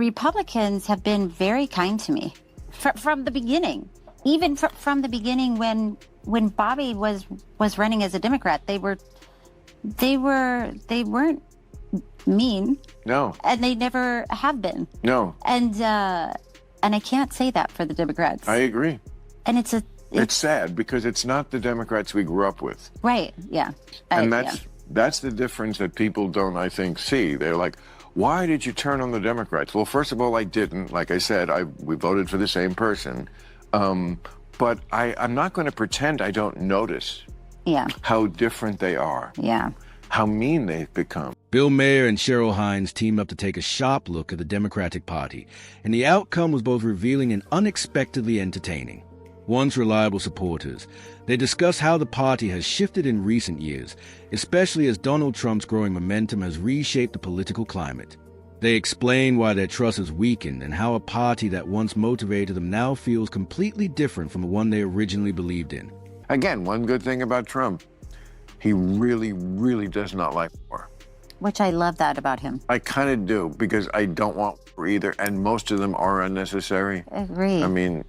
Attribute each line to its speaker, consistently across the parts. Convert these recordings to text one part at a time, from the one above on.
Speaker 1: Republicans have been very kind to me from the beginning. Even from the beginning, when Bobby was running as a Democrat, they weren't mean.
Speaker 2: No.
Speaker 1: And they never have been.
Speaker 2: No.
Speaker 1: And I can't say that for the Democrats.
Speaker 2: I agree.
Speaker 1: And it's
Speaker 2: sad because it's not the Democrats we grew up with.
Speaker 1: Right. Yeah.
Speaker 2: And that's the difference that people don't, I think, see. They're like, why did you turn on the Democrats? Well, first of all, I didn't. Like I said, we voted for the same person. But I'm not going to pretend I don't notice how different they are.
Speaker 1: Yeah.
Speaker 2: How mean they've become.
Speaker 3: Bill Maher and Cheryl Hines teamed up to take a sharp look at the Democratic Party, and the outcome was both revealing and unexpectedly entertaining. Once reliable supporters, they discuss how the party has shifted in recent years, especially as Donald Trump's growing momentum has reshaped the political climate. They explain why their trust has weakened and how a party that once motivated them now feels completely different from the one they originally believed in.
Speaker 2: Again, one good thing about Trump, he really, really does not like war.
Speaker 1: Which I love that about him.
Speaker 2: I kind of do, because I don't want war either, and most of them are unnecessary.
Speaker 1: Agreed.
Speaker 2: I mean,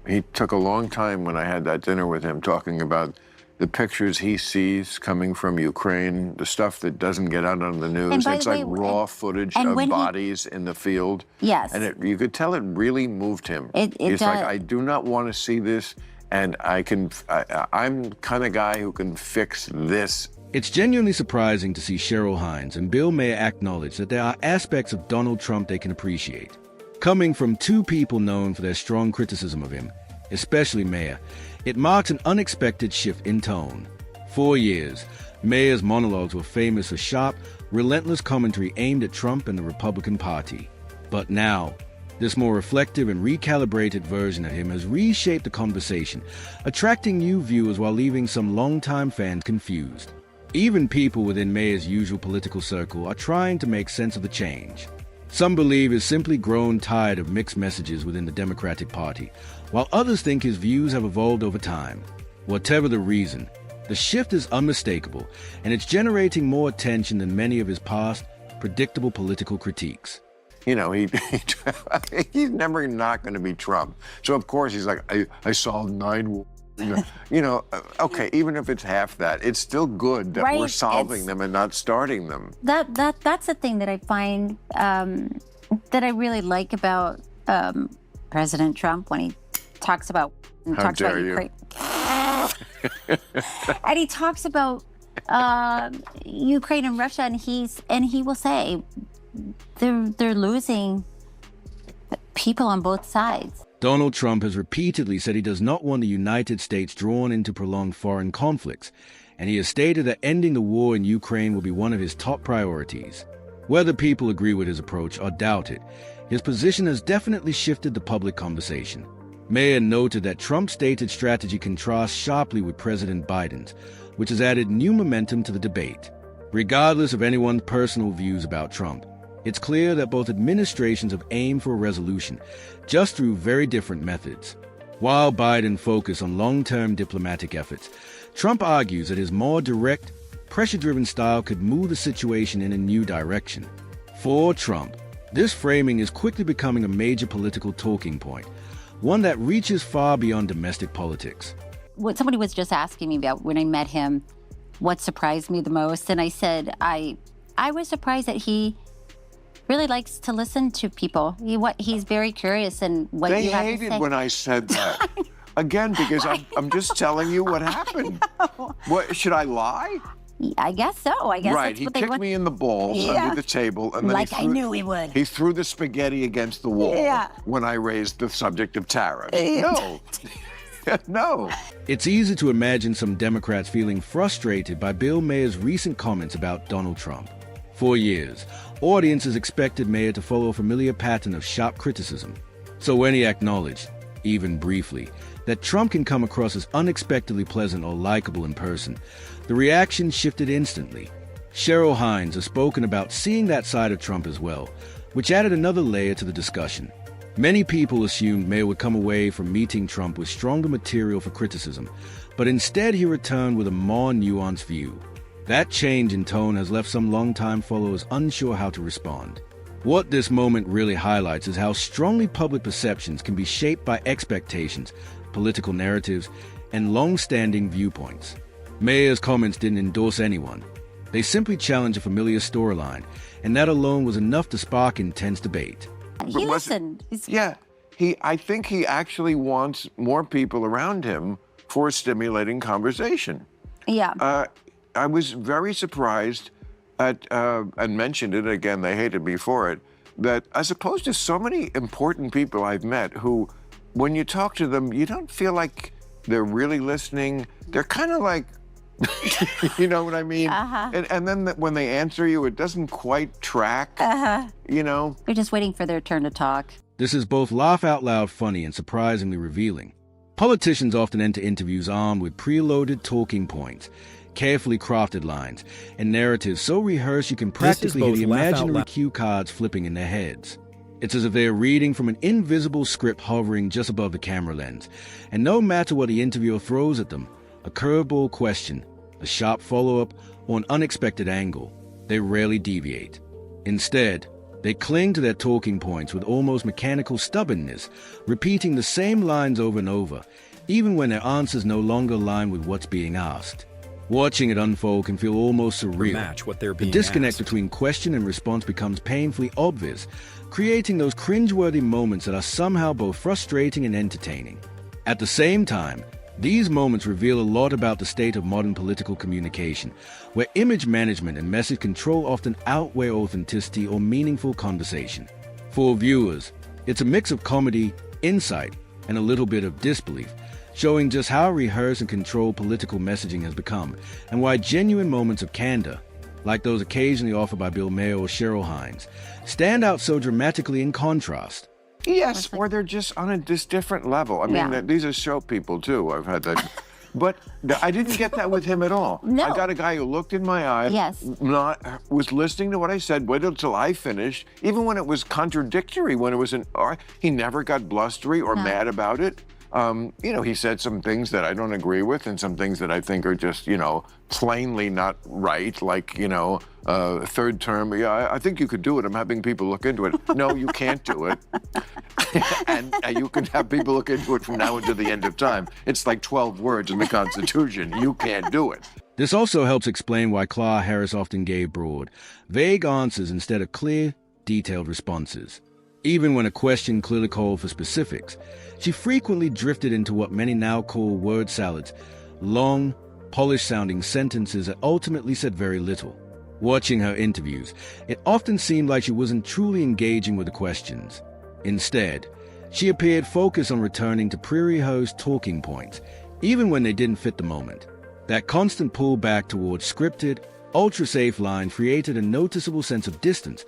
Speaker 2: he took a long time when I had that dinner with him talking about the pictures he sees coming from Ukraine, the stuff that doesn't get out on the news. It's like raw footage of bodies in the field.
Speaker 1: Yes.
Speaker 2: And you could tell it really moved him.
Speaker 1: It's
Speaker 2: like, I do not want to see this, and I'm the kind of guy who can fix this.
Speaker 3: It's genuinely surprising to see Cheryl Hines and Bill Maher acknowledge that there are aspects of Donald Trump they can appreciate. Coming from two people known for their strong criticism of him, especially Maher, it marks an unexpected shift in tone. For years, Maher's monologues were famous for sharp, relentless commentary aimed at Trump and the Republican Party. But now, this more reflective and recalibrated version of him has reshaped the conversation, attracting new viewers while leaving some longtime fans confused. Even people within Maher's usual political circle are trying to make sense of the change. Some believe he's simply grown tired of mixed messages within the Democratic Party, while others think his views have evolved over time. Whatever the reason, the shift is unmistakable, and it's generating more attention than many of his past, predictable political critiques.
Speaker 2: You know, he's never not going to be Trump. So, of course, he's like, I solved 9 wars. You know, okay, even if it's half that, it's still good that we're solving them and not starting them.
Speaker 1: That's the thing that I find that I really like about President Trump when he talks about Ukraine. And he talks about Ukraine and Russia, and he will say they're losing people on both sides.
Speaker 3: Donald Trump has repeatedly said he does not want the United States drawn into prolonged foreign conflicts, and he has stated that ending the war in Ukraine will be one of his top priorities. Whether people agree with his approach or doubt it, his position has definitely shifted the public conversation. Maher noted that Trump's stated strategy contrasts sharply with President Biden's, which has added new momentum to the debate. Regardless of anyone's personal views about Trump, it's clear that both administrations have aimed for a resolution, just through very different methods. While Biden focused on long-term diplomatic efforts, Trump argues that his more direct, pressure-driven style could move the situation in a new direction. For Trump, this framing is quickly becoming a major political talking point, one that reaches far beyond domestic politics.
Speaker 1: What somebody was just asking me about when I met him, what surprised me the most, and I said I was surprised that he really likes to listen to people. He's very curious and what
Speaker 2: they
Speaker 1: you have to say.
Speaker 2: They hated when I said that. Again, because I'm just telling you what happened. What, should I lie?
Speaker 1: I guess so. I guess
Speaker 2: right. He kicked me in the balls under the table, and then
Speaker 1: I knew he would.
Speaker 2: He threw the spaghetti against the wall when I raised the subject of tariffs. No. No.
Speaker 3: It's easy to imagine some Democrats feeling frustrated by Bill Maher's recent comments about Donald Trump. For years, audiences expected Maher to follow a familiar pattern of sharp criticism. So when he acknowledged, even briefly, that Trump can come across as unexpectedly pleasant or likable in person, the reaction shifted instantly. Cheryl Hines has spoken about seeing that side of Trump as well, which added another layer to the discussion. Many people assumed Maher would come away from meeting Trump with stronger material for criticism, but instead he returned with a more nuanced view. That change in tone has left some longtime followers unsure how to respond. What this moment really highlights is how strongly public perceptions can be shaped by expectations, political narratives, and long-standing viewpoints. Maher's comments didn't endorse anyone. They simply challenged a familiar storyline, and that alone was enough to spark intense debate.
Speaker 1: He listened.
Speaker 2: Yeah, I think he actually wants more people around him for a stimulating conversation.
Speaker 1: Yeah.
Speaker 2: I was very surprised at, and mentioned it again, they hated me for it, that as opposed to so many important people I've met who, when you talk to them, you don't feel like they're really listening. They're kind of like, you know what I mean? And then when they answer you, it doesn't quite track, you know?
Speaker 1: We're just waiting for their turn to talk.
Speaker 3: This is both laugh-out-loud funny and surprisingly revealing. Politicians often enter interviews armed with preloaded talking points, carefully crafted lines, and narratives so rehearsed you can practically hear the imaginary cue cards flipping in their heads. It's as if they're reading from an invisible script hovering just above the camera lens, and no matter what the interviewer throws at them, a curveball question, a sharp follow-up, or an unexpected angle, they rarely deviate. Instead, they cling to their talking points with almost mechanical stubbornness, repeating the same lines over and over, even when their answers no longer align with what's being asked. Watching it unfold can feel almost surreal. The disconnect between question and response becomes painfully obvious, creating those cringeworthy moments that are somehow both frustrating and entertaining. At the same time, these moments reveal a lot about the state of modern political communication, where image management and message control often outweigh authenticity or meaningful conversation. For viewers, it's a mix of comedy, insight, and a little bit of disbelief, showing just how rehearsed and controlled political messaging has become, and why genuine moments of candor, like those occasionally offered by Bill Maher or Cheryl Hines, stand out so dramatically in contrast.
Speaker 2: Yes, or they're just on this different level. I mean, these are show people too. I've had that. But I didn't get that with him at all.
Speaker 1: No.
Speaker 2: I got a guy who looked in my eyes, was listening to what I said, waited until I finished, even when it was contradictory, when it was he never got blustery or mad about it. You know, he said some things that I don't agree with and some things that I think are just, you know, plainly not right, like, you know, third term. Yeah, I think you could do it. I'm having people look into it. No, you can't do it. and you can have people look into it from now until the end of time. It's like 12 words in the Constitution. You can't do it.
Speaker 3: This also helps explain why Kamala Harris often gave broad, vague answers instead of clear, detailed responses. Even when a question clearly called for specifics, she frequently drifted into what many now call word salads, long, polished-sounding sentences that ultimately said very little. Watching her interviews, it often seemed like she wasn't truly engaging with the questions. Instead, she appeared focused on returning to pre-rehearsed talking points, even when they didn't fit the moment. That constant pull back towards scripted, ultra-safe lines created a noticeable sense of distance,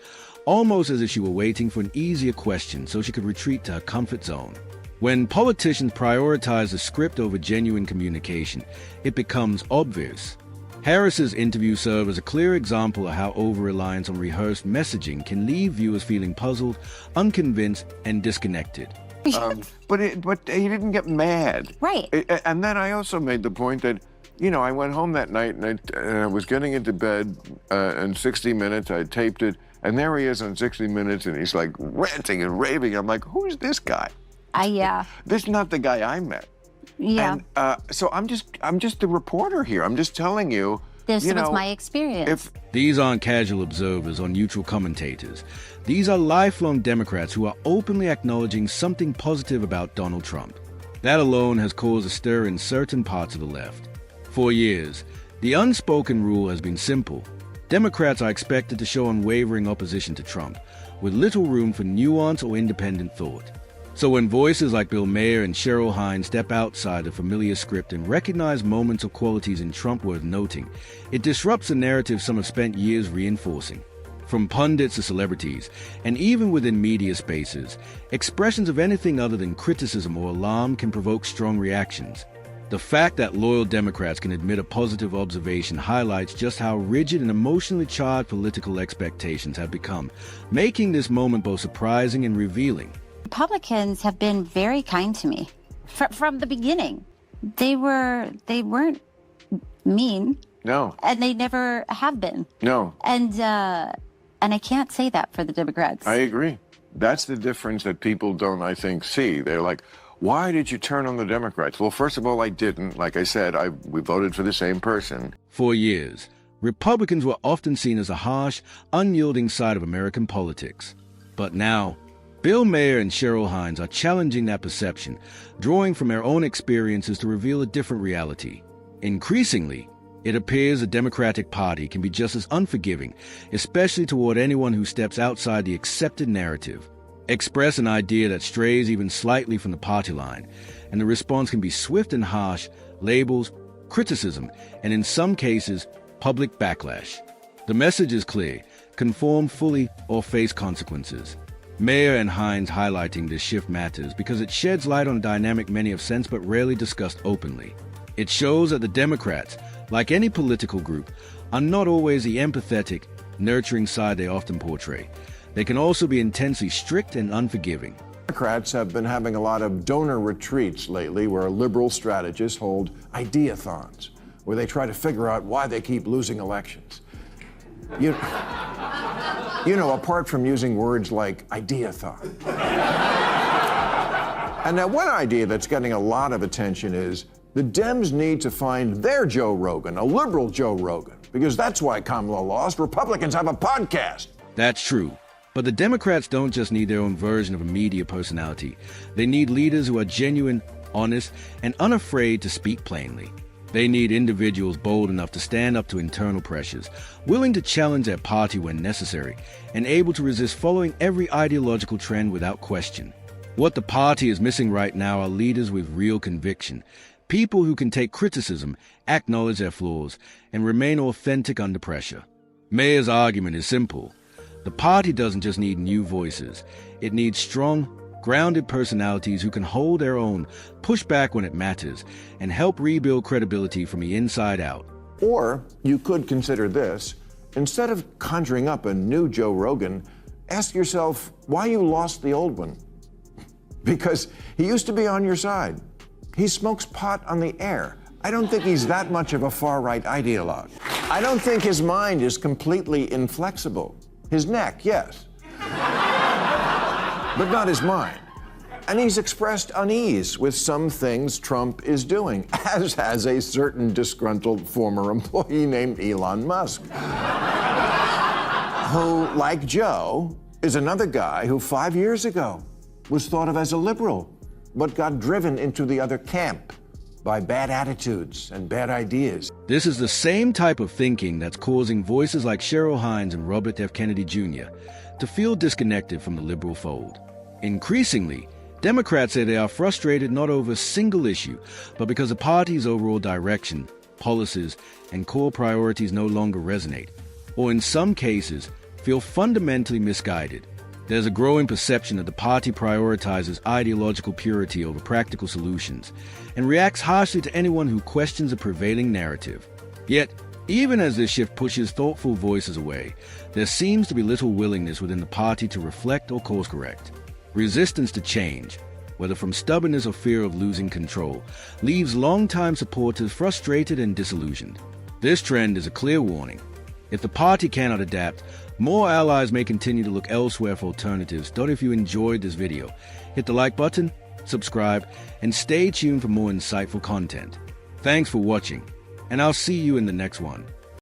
Speaker 3: almost as if she were waiting for an easier question so she could retreat to her comfort zone. When politicians prioritize the script over genuine communication, it becomes obvious. Harris's interview served as a clear example of how over-reliance on rehearsed messaging can leave viewers feeling puzzled, unconvinced, and disconnected.
Speaker 2: But he didn't get mad.
Speaker 1: Right.
Speaker 2: And then I also made the point that, you know, I went home that night and I was getting into bed in 60 Minutes. I taped it, and there he is on 60 Minutes, and he's like ranting and raving. I'm like, who's this guy? This is not the guy I met.
Speaker 1: Yeah.
Speaker 2: And so I'm just the reporter here. I'm just telling you.
Speaker 1: This was my experience.
Speaker 3: These aren't casual observers or neutral commentators. These are lifelong Democrats who are openly acknowledging something positive about Donald Trump. That alone has caused a stir in certain parts of the left. For years, the unspoken rule has been simple. Democrats are expected to show unwavering opposition to Trump, with little room for nuance or independent thought. So when voices like Bill Maher and Cheryl Hines step outside the familiar script and recognize moments or qualities in Trump worth noting, it disrupts the narrative some have spent years reinforcing. From pundits to celebrities, and even within media spaces, expressions of anything other than criticism or alarm can provoke strong reactions. The fact that loyal Democrats can admit a positive observation highlights just how rigid and emotionally charged political expectations have become, making this moment both surprising and revealing.
Speaker 1: Republicans have been very kind to me from the beginning. They weren't mean.
Speaker 2: No.
Speaker 1: And they never have been.
Speaker 2: No.
Speaker 1: And And I can't say that for the Democrats.
Speaker 2: I agree. That's the difference that people don't, I think, see. They're like, why did you turn on the Democrats? Well, first of all, I didn't. Like I said, we voted for the same person.
Speaker 3: For years, Republicans were often seen as a harsh, unyielding side of American politics. But now, Bill Maher and Cheryl Hines are challenging that perception, drawing from their own experiences to reveal a different reality. Increasingly, it appears the Democratic Party can be just as unforgiving, especially toward anyone who steps outside the accepted narrative. Express an idea that strays even slightly from the party line, and the response can be swift and harsh, labels, criticism, and in some cases, public backlash. The message is clear: conform fully or face consequences. Maher and Hines highlighting this shift matters because it sheds light on a dynamic many have sensed but rarely discussed openly. It shows that the Democrats, like any political group, are not always the empathetic, nurturing side they often portray. They can also be intensely strict and unforgiving.
Speaker 4: Democrats have been having a lot of donor retreats lately where liberal strategists hold ideathons, where they try to figure out why they keep losing elections. You know, apart from using words like ideathon. And now one idea that's getting a lot of attention is the Dems need to find their Joe Rogan, a liberal Joe Rogan, because that's why Kamala lost. Republicans have a podcast.
Speaker 3: That's true. But the Democrats don't just need their own version of a media personality. They need leaders who are genuine, honest, and unafraid to speak plainly. They need individuals bold enough to stand up to internal pressures, willing to challenge their party when necessary, and able to resist following every ideological trend without question. What the party is missing right now are leaders with real conviction, people who can take criticism, acknowledge their flaws, and remain authentic under pressure. Maher's argument is simple. The party doesn't just need new voices. It needs strong, grounded personalities who can hold their own, push back when it matters, and help rebuild credibility from the inside out.
Speaker 4: Or you could consider this. Instead of conjuring up a new Joe Rogan, ask yourself why you lost the old one. Because he used to be on your side. He smokes pot on the air. I don't think he's that much of a far-right ideologue. I don't think his mind is completely inflexible. His neck, yes. But not his mind. And he's expressed unease with some things Trump is doing, as has a certain disgruntled former employee named Elon Musk, who, like Joe, is another guy who 5 years ago was thought of as a liberal, but got driven into the other camp by bad attitudes and bad ideas.
Speaker 3: This is the same type of thinking that's causing voices like Cheryl Hines and Robert F. Kennedy Jr. to feel disconnected from the liberal fold. Increasingly, Democrats say they are frustrated not over a single issue, but because the party's overall direction, policies, and core priorities no longer resonate, or in some cases, feel fundamentally misguided. There's a growing perception that the party prioritizes ideological purity over practical solutions and reacts harshly to anyone who questions the prevailing narrative. Yet, even as this shift pushes thoughtful voices away, there seems to be little willingness within the party to reflect or course correct. Resistance to change, whether from stubbornness or fear of losing control, leaves longtime supporters frustrated and disillusioned. This trend is a clear warning. If the party cannot adapt, more allies may continue to look elsewhere for alternatives. If you enjoyed this video, hit the like button, subscribe, and stay tuned for more insightful content. Thanks for watching, and I'll see you in the next one.